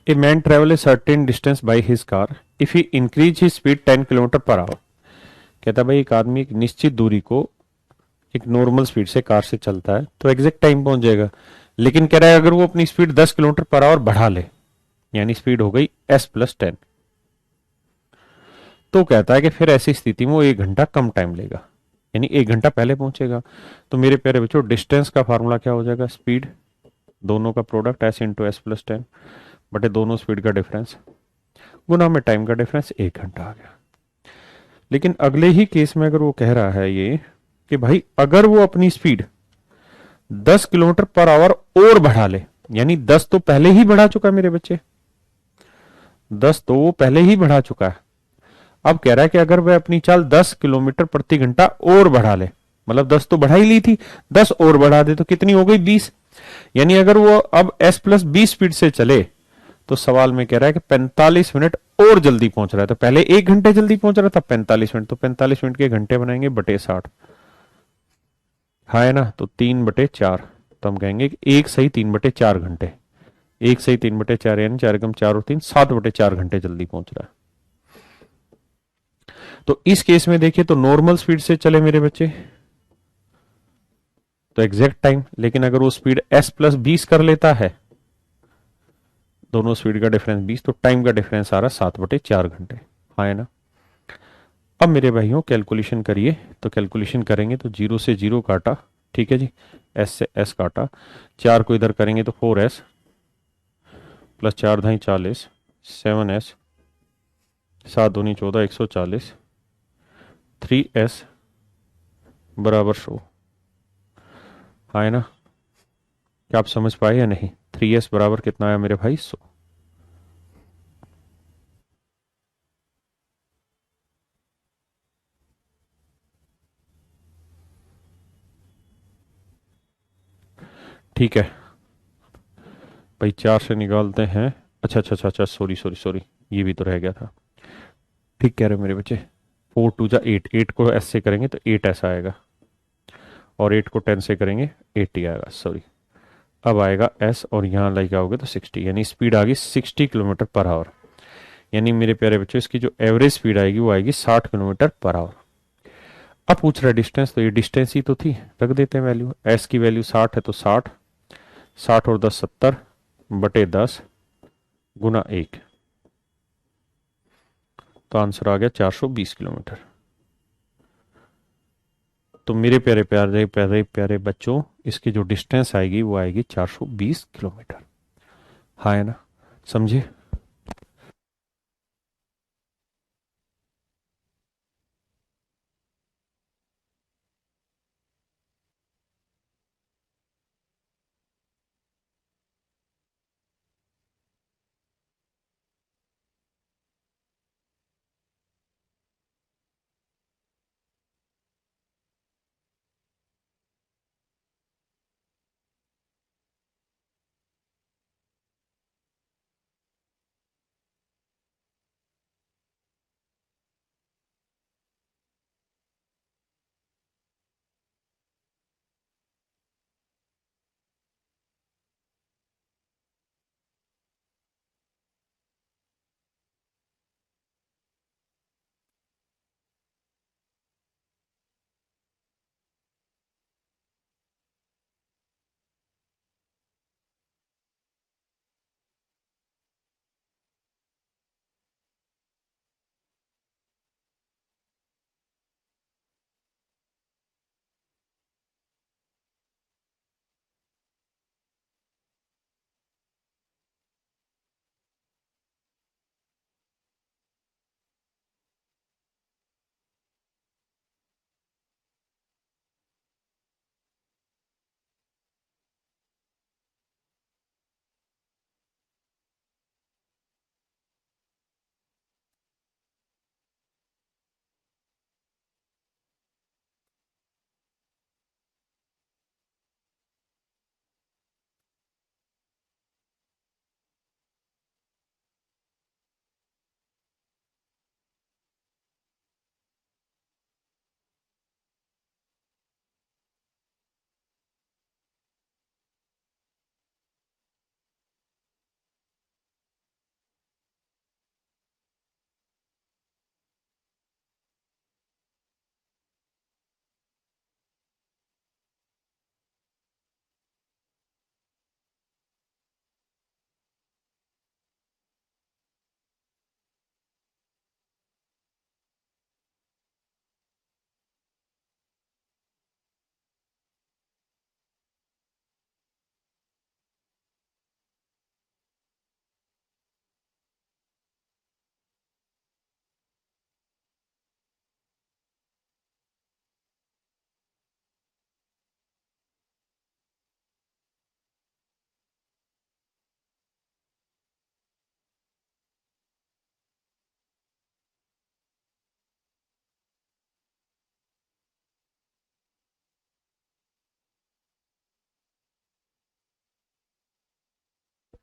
a man travel a certain distance by his car if he increase his speed 10 kilometre per hour. कहता भाई एक आदमी एक निश्चित दूरी को एक नॉर्मल स्पीड से कार से चलता है तो एग्जैक्ट टाइम पहुंच जाएगा, लेकिन कह रहा है अगर वो अपनी स्पीड 10 किलोमीटर पर आवर बढ़ा ले, यानी स्पीड हो गई s+10, तो कहता है कि फिर ऐसी स्थिति में वो 1 घंटा कम टाइम लेगा, यानी 1 घंटा पहले पहुंचेगा। तो मेरे प्यारे बच्चों डिस्टेंस का फार्मूला क्या हो जाएगा, स्पीड दोनों का प्रोडक्ट s इंटू s+10 बटे दोनों स्पीड का डिफरेंस गुना में टाइम का डिफरेंस, 1 घंटा आ गया। लेकिन अगले ही केस में अगर वो कह रहा है ये कि भाई अगर वो अपनी स्पीड 10 किलोमीटर पर आवर और बढ़ा ले, यानी 10 तो पहले ही बढ़ा चुका है मेरे बच्चे, 10 तो वो पहले ही बढ़ा चुका है। अब कह रहा है कि अगर वह अपनी चाल 10 किलोमीटर प्रति घंटा और बढ़ा ले, मतलब 10 तो बढ़ा ही ली थी, 10 और बढ़ा दे तो कितनी हो गई 20, यानी अगर वो अब s+20 स्पीड से चले तो सवाल में कह रहा है कि 45 मिनट और जल्दी पहुंच रहा है। तो पहले 1 घंटे जल्दी पहुंच रहा था, 45 मिनट, तो 45 मिनट के घंटे बनाएंगे बटे 60, हाँ है ना, तो 3/4, तो हम कहेंगे कि 1 सही 3/4 घंटे, 1 से 3/4 यानी 4 × 4 और 3 7/4 घंटे जल्दी पहुंच रहा है। तो इस केस में देखिए तो नॉर्मल स्पीड से चले मेरे बच्चे तो एग्जैक्ट टाइम, लेकिन अगर वो स्पीड s+20 कर लेता है, दोनों स्पीड का डिफरेंस 20, तो टाइम का डिफरेंस आ रहा 7/4 घंटे। हाँ है ना। अब मेरे भाइयों कैलकुलेशन करिए, तो कैलकुलेशन करेंगे तो 0 से 0 काटा, ठीक है जी, s से s काटा, 4 को इधर करेंगे तो 4s प्लस 4 × 40, 7s, 7 दूनी 14, 140, 3s बराबर 100। हाँ है ना। क्या आप समझ पाए या नहीं? 3s बराबर कितना आया मेरे भाई? 100। ठीक है भाई, 4 से निकालते हैं। अच्छा अच्छा अच्छा अच्छा, सॉरी सॉरी सॉरी, ये भी तो रह गया था। ठीक कह रहे हो मेरे बच्चे। 4 2 जा 8, 8 को s से करेंगे तो 8 ऐसा आएगा, और 8 को 10 से करेंगे 80 आएगा, सॉरी। अब आएगा s और यहाँ लाइक आओगे तो 60, यानी स्पीड आ गई 60 km/h। यानी मेरे प्यारे बच्चों इसकी जो एवरेज स्पीड आएगी वो आएगी 60 km/h। अब पूछ रहा है डिस्टेंस, तो ये डिस्टेंस ही तो थी, रख देते हैं वैल्यू। s की वैल्यू 60 है तो 60, 60 और 10 70/10 गुना 1, तो आंसर आ गया 420 किलोमीटर। तो मेरे प्यारे प्यारे प्यारे प्यारे बच्चों इसकी जो डिस्टेंस आएगी वो आएगी 420 किलोमीटर। हाँ है ना, समझे?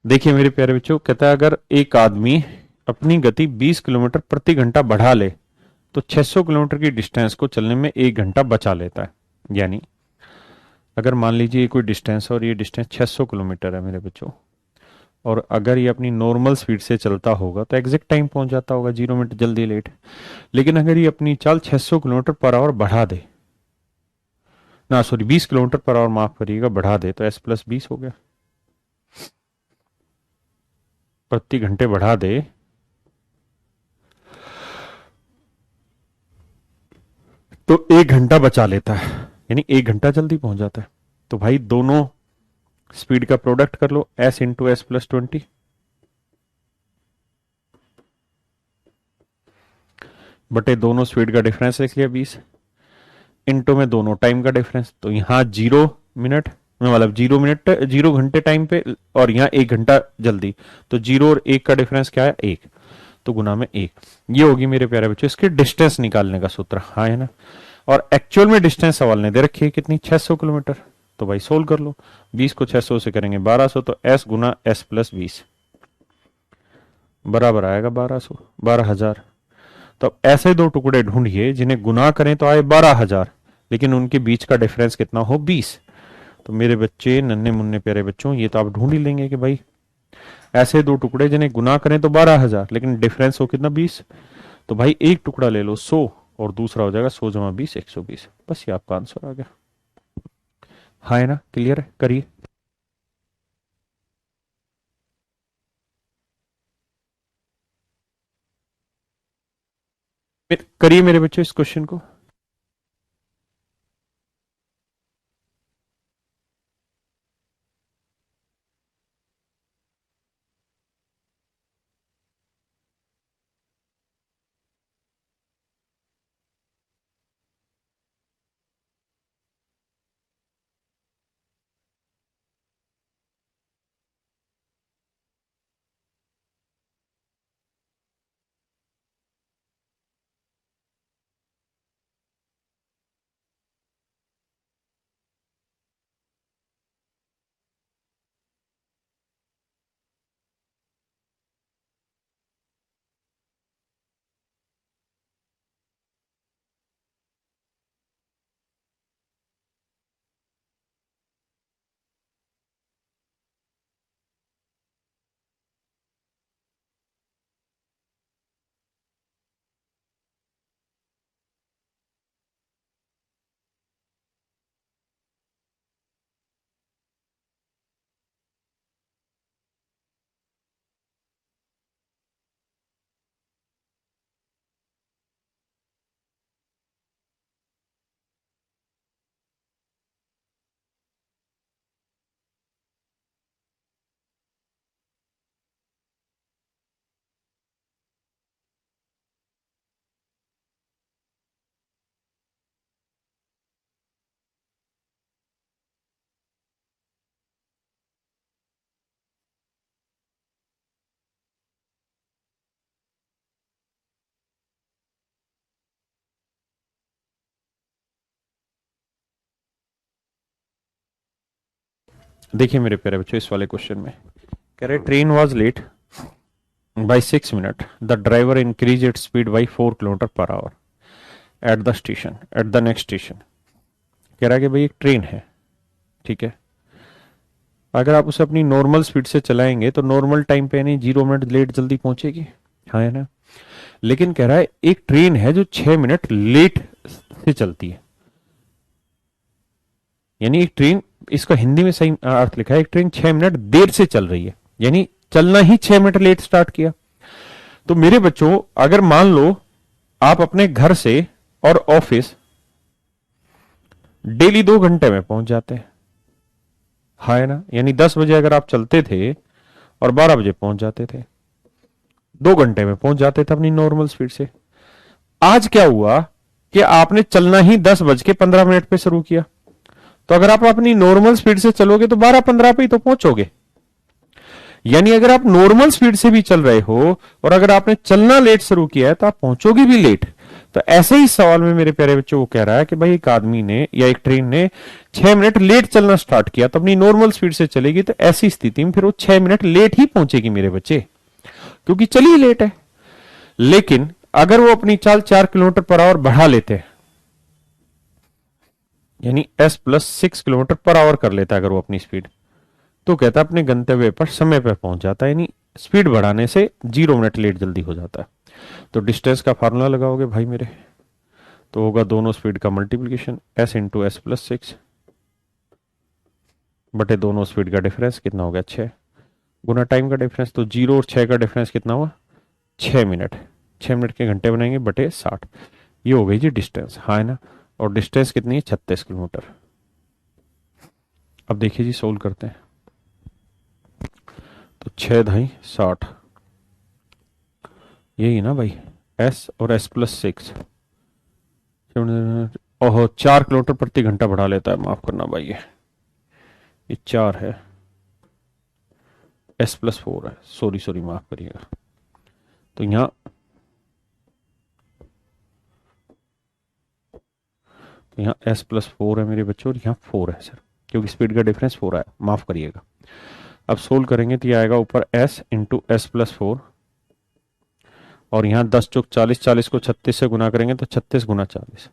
देखिए मेरे प्यारे बच्चों, कहता है अगर एक आदमी अपनी गति 20 किलोमीटर प्रति घंटा बढ़ा ले तो 600 किलोमीटर की डिस्टेंस को चलने में 1 घंटा बचा लेता है। यानी अगर मान लीजिए ये कोई डिस्टेंस है और ये डिस्टेंस 600 किलोमीटर है मेरे बच्चों, और अगर ये अपनी नॉर्मल स्पीड से चलता होगा तो एग्जैक्ट टाइम पहुंच जाता होगा, 0 मिनट जल्दी लेट। लेकिन अगर ये अपनी चाल 600 किलोमीटर पर आवर बढ़ा दे, ना सॉरी 20 किलोमीटर पर आवर माफ करिएगा बढ़ा दे, तो S+20 हो गया, प्रति घंटे बढ़ा दे तो 1 घंटा बचा लेता है, यानी 1 घंटा जल्दी पहुंच जाता है। तो भाई दोनों स्पीड का प्रोडक्ट कर लो, S × S+20, बटे दोनों स्पीड का डिफरेंस लिख लिया 20, इंटू में दोनों टाइम का डिफरेंस। तो यहां 0 मिनट मतलब 0 मिनट 0 घंटे टाइम पे, और यहाँ 1 घंटा जल्दी, तो 0 और 1 का डिफरेंस क्या है 1, तो गुना में 1। ये होगी मेरे प्यारे बच्चों इसके डिस्टेंस निकालने का सूत्र, हाँ है ना। और एक्चुअल में डिस्टेंस सवाल ने दे रखी है कितनी, 600 किलोमीटर। तो भाई सोल्व कर लो, 20 को 600 से करेंगे 1200, तो S × S+20 बराबर आएगा 12,000। तो अब ऐसे दो टुकड़े ढूंढिए जिन्हें गुना करें तो आए 12,000, लेकिन उनके बीच का डिफरेंस कितना हो 20। तो मेरे बच्चे, नन्हे मुन्ने प्यारे बच्चों, ये तो आप ढूंढ ही लेंगे कि भाई ऐसे दो टुकड़े जिन्हें गुना करें तो 12,000, लेकिन डिफरेंस हो कितना 20। तो भाई एक टुकड़ा ले लो 100 और दूसरा हो जाएगा 100 × 20 120। बस ये आपका आंसर आ गया, हाँ है ना, क्लियर है, करिए। करिए मेरे बच्चों इस क्वेश्चन को। देखिए मेरे प्यारे बच्चों इस वाले क्वेश्चन में कह रहे train was late by 6 minute, the driver increase it speed by 4 kilometre per hour at the station, at the next station. कह रहा है कि भाई एक ट्रेन है, ठीक है, अगर आप उसे अपनी नॉर्मल स्पीड से चलाएंगे तो नॉर्मल टाइम पे यानी 0 मिनट लेट जल्दी पहुंचेगी, हाँ है ना। लेकिन कह रहा है एक ट्रेन है जो 6 मिनट लेट से चलती है, यानी एक ट्रेन, इसका हिंदी में सही अर्थ लिखा है एक ट्रेन 6 मिनट देर से चल रही है, यानी चलना ही 6 मिनट लेट स्टार्ट किया। तो मेरे बच्चों अगर मान लो आप अपने घर से और ऑफिस डेली 2 घंटे में पहुंच जाते हैं, हाँ है ना, यानी 10 बजे अगर आप चलते थे और 12 बजे पहुंच जाते थे, 2 घंटे में पहुंच जाते थे अपनी नॉर्मल स्पीड से। आज क्या हुआ कि आपने चलना ही 10:15 पे शुरू किया, तो अगर आप अपनी नॉर्मल स्पीड से चलोगे तो 12:15 पे ही तो पहुंचोगे। यानी अगर आप नॉर्मल स्पीड से भी चल रहे हो और अगर आपने चलना लेट शुरू किया है तो आप पहुंचोगे भी लेट। तो ऐसे ही सवाल में मेरे प्यारे बच्चों वो कह रहा है कि भाई एक आदमी ने या एक ट्रेन ने 6 मिनट लेट चलना स्टार्ट किया, तो अपनी नॉर्मल स्पीड से चलेगी, तो ऐसी स्थिति में फिर वो 6 मिनट लेट ही पहुंचेगी मेरे बच्चे, क्योंकि चली लेट है। लेकिन अगर वो अपनी चाल 4 किलोमीटर पर आवर बढ़ा लेते हैं, यानी S + 6 किलोमीटर पर आवर कर लेता है अगर वो अपनी स्पीड, तो कहता है अपने गंतव्य पर समय पर पहुंच जाता है, यानी स्पीड बढ़ाने से 0 मिनट लेट जल्दी हो जाता है। तो डिस्टेंस का फार्मूला लगाओगे भाई मेरे, तो होगा दोनों स्पीड का multiplication s into S plus 6 बटे दोनों स्पीड का डिफरेंस कितना हो गया 6 गुना टाइम का डिफरेंस, तो 0 और 6 का डिफरेंस कितना हुआ 6 मिनट। 6 मिनट के घंटे बनेंगे बटे 60। ये हो गई जी डिस्टेंस, हाँ है ना। और डिस्टेंस कितनी है 36 किलोमीटर। अब देखिए जी सोल्व करते हैं। तो 6 × 2 = 60, यही ना भाई, s और s प्लस 6। ओहो 4 किलोमीटर प्रति घंटा बढ़ा लेता है, माफ करना भाई, ये 4 है, s प्लस 4 है, सॉरी सॉरी माफ करिएगा। तो यहाँ, तो यहाँ s प्लस 4 है मेरे बच्चों, और यहाँ 4 है सर, क्योंकि स्पीड का डिफरेंस 4 है, माफ करिएगा। अब सोल्व करेंगे तो ये आएगा ऊपर s इंटू एस प्लस 4, और यहाँ 10 × 4 = 40, 40 को 36 से गुना करेंगे तो 36 × 40।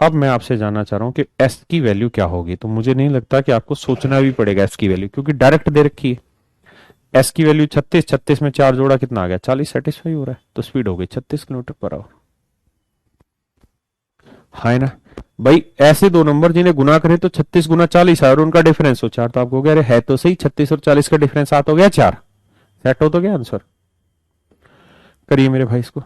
अब मैं आपसे जानना चाह रहा हूं कि s की वैल्यू क्या होगी, तो मुझे नहीं लगता कि आपको सोचना भी पड़ेगा s की वैल्यू, क्योंकि डायरेक्ट दे रखी है। s की वैल्यू 36, 36 में 4 जोड़ा कितना आ गया 40, सेटिस्फाई हो रहा है, तो स्पीड हो गई 36 किलोमीटर पर आवर। हाँ है ना भाई, ऐसे दो नंबर जिन्हें गुना करें तो 36 × 40 है और उनका डिफरेंस हो 4, तो आपको कह रहे है तो सही, 36 और 40 का डिफरेंस 7 हो गया 4, सेट हो तो गया आंसर। करिए मेरे भाई इसको।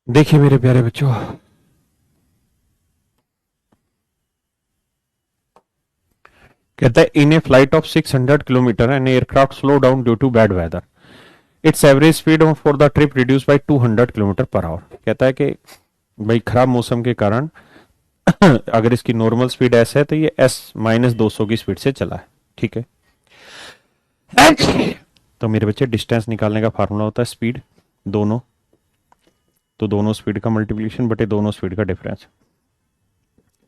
देखिए मेरे प्यारे बच्चों, कहता है in a flight of 600 kilometre an aircraft slow down due to bad weather, its average speed for the trip reduce by 200 kilometre per hour. कहता है कि भाई खराब मौसम के कारण अगर इसकी नॉर्मल स्पीड एस है तो ये एस -200 की स्पीड से चला है। ठीक है, तो मेरे बच्चे डिस्टेंस निकालने का फार्मूला होता है स्पीड दोनों, तो दोनों स्पीड का मल्टीप्लीकेशन बटे दोनों स्पीड का डिफरेंस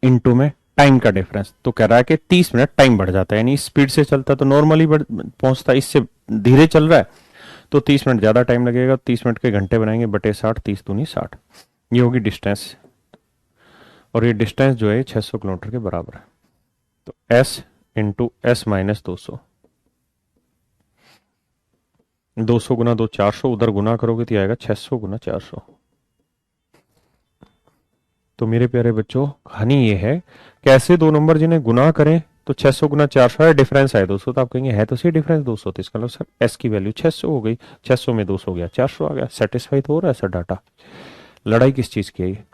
इनटू में टाइम का डिफरेंस। तो कह रहा है कि 30 मिनट टाइम बढ़ जाता है, यानी स्पीड से चलता तो नॉर्मली पहुंचता, इससे धीरे चल रहा है तो 30 मिनट ज्यादा टाइम लगेगा। 30 मिनट के घंटे बनाएंगे बटे 60, 30 दूनी 60, ये होगी डिस्टेंस। और ये डिस्टेंस जो है 600 किलोमीटर के बराबर है। तो एस इंटू एस -200, 200 गुना 2 400, उधर गुना करोगे तो आएगा 600 गुना 400। तो मेरे प्यारे बच्चों कहानी ये है, कैसे दो नंबर जिन्हें गुना करें तो 600 गुना 400 है, डिफरेंस है 200, तो आप कहेंगे है तो सही डिफरेंस 200, तो इसका मतलब सर एस की वैल्यू 600 हो गई, 600 में 200 गया 400 आ गया। सेटिस्फाई तो हो रहा है सर डाटा? लड़ाई किस चीज की है ये?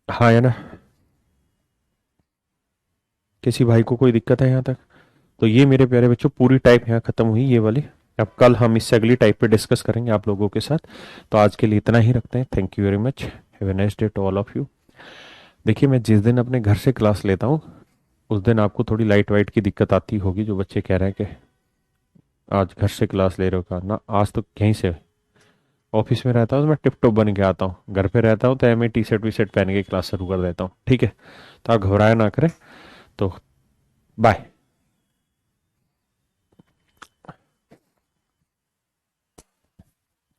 हाँ है ना? किसी भाई को कोई दिक्कत है यहाँ तक? तो ये मेरे प्यारे बच्चों पूरी टाइप यहाँ खत्म हुई ये वाली। अब कल हम इससे अगली टाइप पे डिस्कस करेंगे आप लोगों के साथ। तो आज के लिए इतना ही रखते हैं। Thank you very much, have a nice day to all of you. देखिए मैं जिस दिन अपने घर से क्लास लेता हूँ उस दिन आपको थोड़ी लाइट वाइट की दिक्कत आती होगी, जो बच्चे कह रहे हैं कि आज घर से क्लास ले रहे हो। का ना, आज तो यहीं से ऑफिस में रहता हूँ तो मैं टिप टॉप बन के आता हूँ, घर पे रहता हूँ तो एम टी शर्ट वी शर्ट पहन के क्लास शुरू कर देता हूँ। ठीक है, तो आप घबराया ना करें। तो बाय,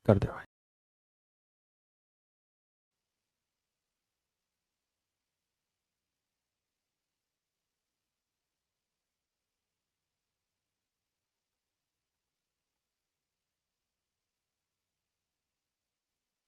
कर दे भाई।